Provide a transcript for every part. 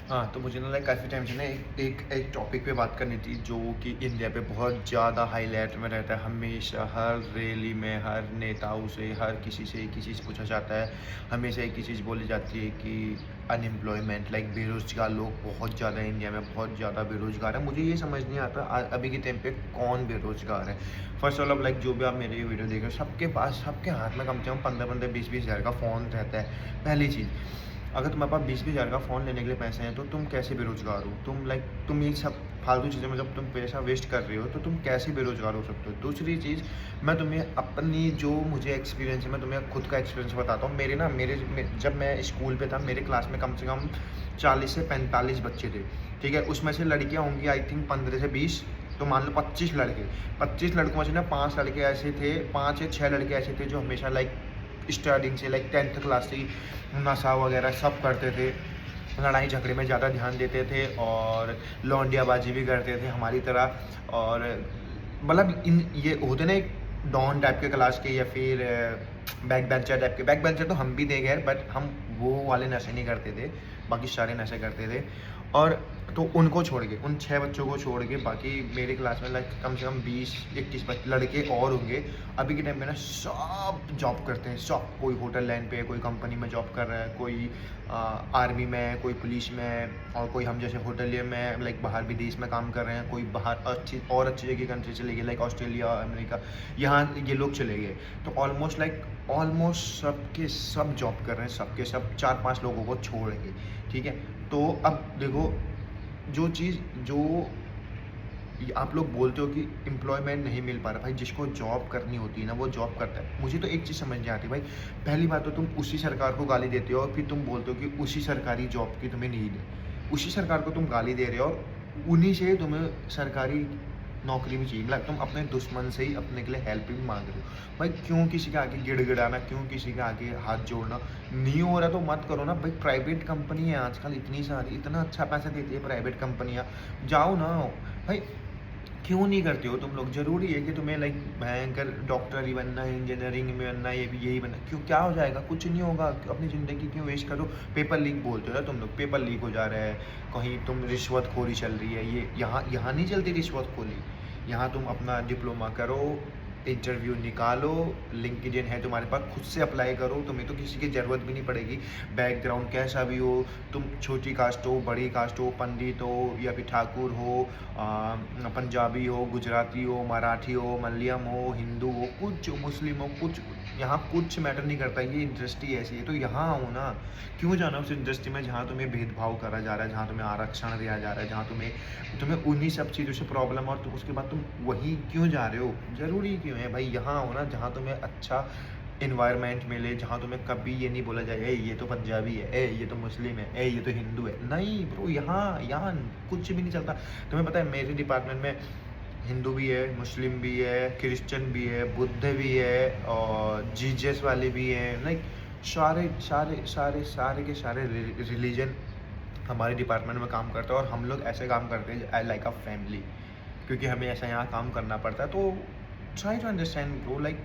हाँ, तो मुझे ना लाइक काफ़ी टाइम से ना एक टॉपिक पे बात करनी थी जो कि इंडिया पे बहुत ज़्यादा हाईलाइट में रहता है। हमेशा हर रैली में, हर नेताओं से, हर किसी से एक ही चीज़ पूछा जाता है। हमेशा एक ही चीज़ बोली जाती है कि अनएम्प्लॉयमेंट, लाइक बेरोज़गार लोग बहुत ज़्यादा है इंडिया में, बहुत ज़्यादा बेरोज़गार है। मुझे ये समझ नहीं आता अभी के टाइम पे कौन बेरोज़गार है। फर्स्ट ऑफ ऑल लाइक जो भी आप मेरी ये वीडियो देख रहे हो, सबके पास, सबके हाथ में कम से कम 15-15, 20-20 हज़ार का फ़ोन रहता है। पहली चीज़, अगर तुम्हारे पास 20-20 हज़ार का फ़ोन लेने के लिए पैसे हैं तो तुम कैसे बेरोज़गार हो? तुम ये सब फालतू चीज़ों में जब तुम पैसा वेस्ट कर रहे हो तो तुम कैसे बेरोज़गार हो सकते हो? दूसरी चीज़, मैं तुम्हें अपनी जो मुझे एक्सपीरियंस है, मैं तुम्हें खुद का एक्सपीरियंस बताता हूँ। मेरे ना मेरे में जब मैं स्कूल पे था, मेरे क्लास में कम से कम 40 से 45 बच्चे थे, ठीक है? उसमें से लड़कियाँ होंगी आई थिंक 15 से 20, तो मान लो 25 लड़के। 25 लड़कों में से ना 5 लड़के ऐसे थे, 5 या 6 लड़के ऐसे थे जो हमेशा लाइक स्टार्टिंग से लाइक 10th क्लास से ही नशा वगैरह सब करते थे, लड़ाई झगड़े में ज़्यादा ध्यान देते थे और लौंडियाबाजी भी करते थे हमारी तरह। और मतलब इन ये होते ना एक डॉन टाइप के क्लास के, या फिर बैक बेंचर टाइप के। बैक बेंचर तो हम भी थे खैर, बट हम वो वाले नशे नहीं करते थे, बाकी सारे नशे करते थे। और तो उनको छोड़ के, उन 6 बच्चों को छोड़ के, बाकी मेरे क्लास में लाइक कम से कम 20-21 लड़के और होंगे। अभी के टाइम में ना सब जॉब करते हैं, सब। कोई होटल लाइन पे है, कोई कंपनी में जॉब कर रहा है, कोई आर्मी में है, कोई पुलिस में है, और कोई हम जैसे होटलियर में लाइक बाहर विदेश में काम कर रहे हैं, कोई बाहर अच्छी जगह कंट्री चले गए लाइक ऑस्ट्रेलिया, अमेरिका, यहाँ ये लोग चले गए। तो ऑलमोस्ट सब के सब जॉब कर रहे हैं, सब के सब 4-5 लोगों को छोड़ के, ठीक है। तो अब देखो, जो चीज़ जो आप लोग बोलते हो कि एम्प्लॉयमेंट नहीं मिल पा रहा, भाई जिसको जॉब करनी होती है ना वो जॉब करता है। मुझे तो एक चीज़ समझ नहीं आती भाई, पहली बात तो तुम उसी सरकार को गाली देते हो और फिर तुम बोलते हो कि उसी सरकारी जॉब की तुम्हें नीड है। उसी सरकार को तुम गाली दे रहे हो और उन्हीं से तुम्हें सरकारी नौकरी भी चाहिए। मतलब तुम अपने दुश्मन से ही अपने के लिए हेल्प भी मांग रहे हो। भाई क्यों किसी के आगे गिड़गिड़ाना, क्यों किसी के आगे हाथ जोड़ना? नहीं हो रहा तो मत करो ना भाई। प्राइवेट कंपनी है आजकल इतनी सारी, इतना अच्छा पैसा देती है प्राइवेट कंपनियाँ, जाओ ना भाई। क्यों नहीं करते हो तुम लोग? ज़रूरी है कि तुम्हें लाइक भयंकर डॉक्टर ही बनना है, इंजीनियरिंग में बनना है, ये भी यही बनना है? क्यों, क्या हो जाएगा? कुछ नहीं होगा। अपनी ज़िंदगी क्यों वेस्ट करो? पेपर लीक बोलते हो ना तुम लोग, पेपर लीक हो जा रहा है, कहीं तुम रिश्वतखोरी चल रही है। ये यहाँ यहाँ नहीं चलती रिश्वतखोरी। यहाँ तुम अपना डिप्लोमा करो, इंटरव्यू निकालो, लिंक्डइन है तुम्हारे पास, खुद से अप्लाई करो, तुम्हें तो किसी की ज़रूरत भी नहीं पड़ेगी। बैकग्राउंड कैसा भी हो, तुम छोटी कास्ट हो, बड़ी कास्ट हो, पंडित हो या फिर ठाकुर हो, पंजाबी हो, गुजराती हो, मराठी हो, मलयालम हो, हिंदू हो, कुछ मुस्लिम हो, कुछ, यहाँ कुछ मैटर नहीं करता। ये इंडस्ट्री ऐसी है तो यहाँ आओ ना। क्यों जाना उस इंडस्ट्री में जहाँ तुम्हें भेदभाव करा जा रहा है, जहाँ तुम्हें आरक्षण दिया जा रहा है, जहाँ तुम्हें तुम्हें उन्हीं सब चीज़ों से प्रॉब्लम, और तुम उसके बाद तुम वहीं क्यों जा रहे हो? ज़रूरी क्यों है भाई? यहाँ आओ ना जहाँ तुम्हें अच्छा एनवायरनमेंट मिले, जहाँ तुम्हें कभी ये नहीं बोला जाए ए ये तो पंजाबी है, ए ये तो मुस्लिम है, ए ये तो हिंदू है। नहीं ब्रो, यहाँ यहाँ कुछ भी नहीं चलता। तुम्हें पता है मेरे डिपार्टमेंट में हिंदू भी है, मुस्लिम भी है, क्रिश्चियन भी है, बुद्ध भी है, और जीजस वाले भी हैं। लाइक सारे सारे सारे सारे के सारे रिलीजन हमारे डिपार्टमेंट में काम करता है, और हम लोग ऐसे काम करते हैं लाइक अ फैमिली, क्योंकि हमें ऐसा यहाँ काम करना पड़ता है। तो try to understand bro, like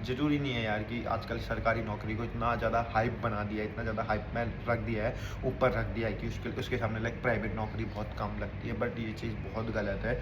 ज़रूरी नहीं है यार कि आजकल सरकारी नौकरी को इतना ज़्यादा हाइप बना दिया है, इतना ज़्यादा हाइप में रख दिया है, ऊपर रख दिया है कि उसके सामने लाइक प्राइवेट नौकरी बहुत कम लगती है। बट ये चीज़ बहुत गलत है।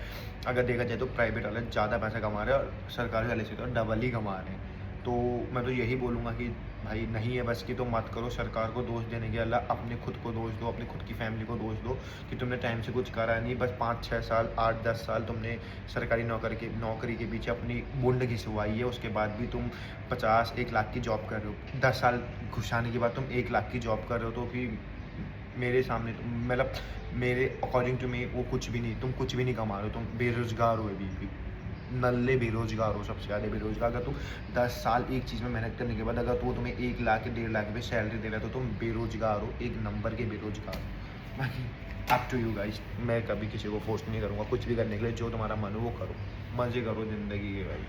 अगर देखा जाए तो प्राइवेट वाले ज़्यादा पैसा कमा रहे हैं और सरकारी वाले से तो डबल ही कमा रहे हैं। तो मैं तो यही बोलूँगा कि भाई नहीं है बस की तो मत करो। सरकार को दोष देने के अलावा अपने खुद को दोष दो, अपनी खुद की फैमिली को दोष दो कि तुमने टाइम से कुछ करा नहीं। बस 5-6 साल, 8-10 साल तुमने सरकारी नौकरी के पीछे अपनी बूंद घिसवाई है। उसके बाद भी तुम 50-1 लाख की जॉब कर रहे हो। 10 साल घुसाने के बाद तुम 1 लाख की जॉब कर रहे हो, तो फिर मेरे सामने मतलब मेरे अकॉर्डिंग टू मी वो कुछ भी नहीं, तुम कुछ भी नहीं कमा रहे हो, तुम बेरोज़गार हो अभी भी। नल्ले बेरोज़गार हो, सबसे ज़्यादा बेरोज़गार। अगर तुम 10 साल एक चीज़ में मेहनत करने के बाद अगर तो वो तुम्हें 1 लाख, 1.5 लाख रुपये सैलरी दे रहा है तो तुम बेरोज़गार हो, एक नंबर के बेरोज़गार हो। बाकी अप टू यू गाइस, मैं कभी किसी को फोर्स नहीं करूँगा कुछ भी करने के लिए। जो तुम्हारा मन हो वो करो, मज़े करो ज़िंदगी के भाई।